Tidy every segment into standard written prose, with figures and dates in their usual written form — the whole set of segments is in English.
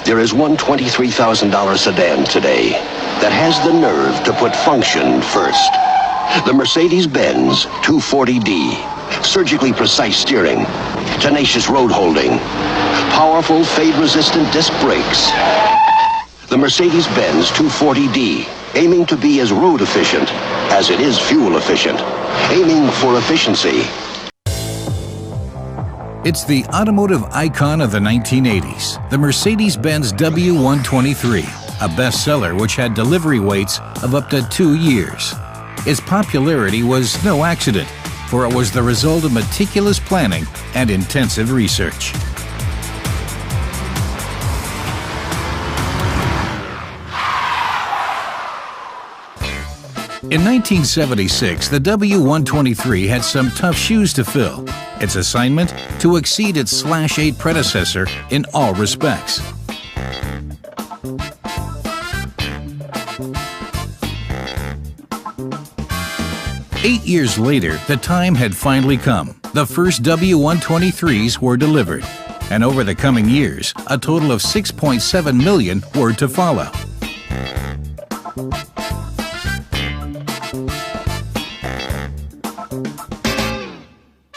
There is one $23,000 sedan today that has the nerve to put function first. The Mercedes-Benz W124. Surgically precise steering, tenacious road holding, powerful fade-resistant disc brakes. The Mercedes-Benz W124, aiming to be as road efficient as it is fuel efficient, aiming for efficiency. It's the automotive icon of the 1980s, the Mercedes-Benz W123, a bestseller which had delivery waits of up to 2 years. Its popularity was no accident, for it was the result of meticulous planning and intensive research. In 1976, the W123 had some tough shoes to fill. Its assignment? To exceed its /8 predecessor in all respects. Eight years later, the time had finally come. The first W123s were delivered, and over the coming years, a total of 6.7 million were to follow.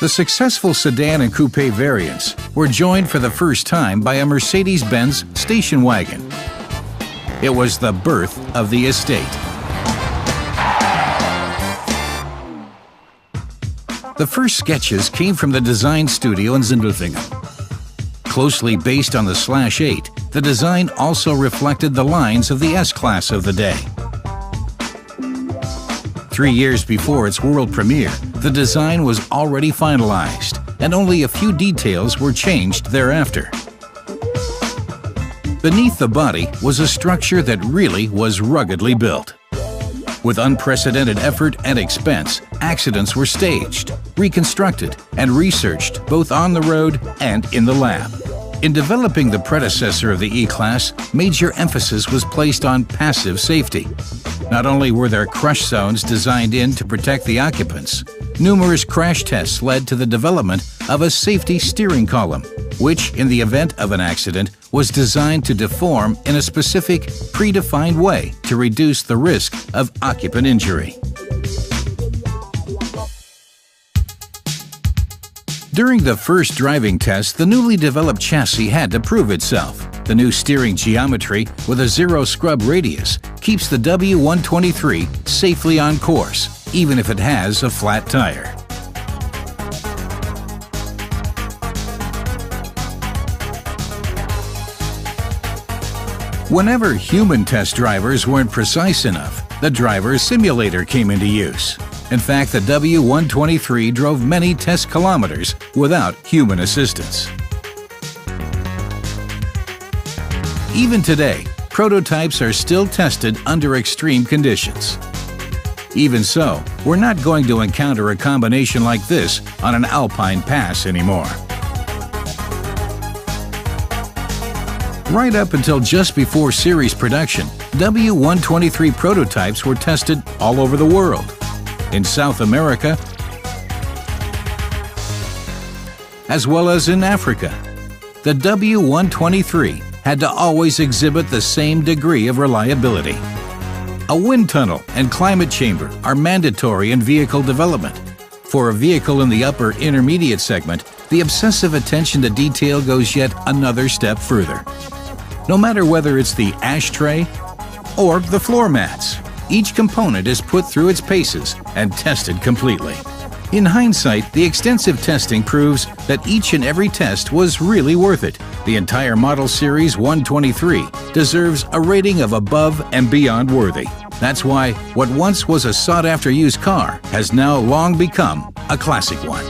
The successful sedan and coupe variants were joined for the first time by a Mercedes-Benz station wagon. It was the birth of the estate. The first sketches came from the design studio in Zindelfingen. Closely based on the /8, the design also reflected the lines of the S-Class of the day. 3 years before its world premiere, the design was already finalized, and only a few details were changed thereafter. Beneath the body was a structure that really was ruggedly built. With unprecedented effort and expense, accidents were staged, reconstructed, and researched both on the road and in the lab. In developing the predecessor of the E-Class, major emphasis was placed on passive safety. Not only were there crush zones designed in to protect the occupants, numerous crash tests led to the development of a safety steering column, which, in the event of an accident, was designed to deform in a specific, predefined way to reduce the risk of occupant injury. During the first driving test, the newly developed chassis had to prove itself. The new steering geometry with a zero scrub radius keeps the W123 safely on course, even if it has a flat tire. Whenever human test drivers weren't precise enough, the driver simulator came into use. In fact, the W123 drove many test kilometers without human assistance. Even today, prototypes are still tested under extreme conditions. Even so, we're not going to encounter a combination like this on an Alpine pass anymore. Right up until just before series production, W123 prototypes were tested all over the world. In South America, as well as in Africa. The W123 had to always exhibit the same degree of reliability. A wind tunnel and climate chamber are mandatory in vehicle development. For a vehicle in the upper intermediate segment, the obsessive attention to detail goes yet another step further. No matter whether it's the ashtray or the floor mats, each component is put through its paces and tested completely. In hindsight, the extensive testing proves that each and every test was really worth it. The entire model series 123 deserves a rating of above and beyond worthy. That's why what once was a sought-after used car has now long become a classic one.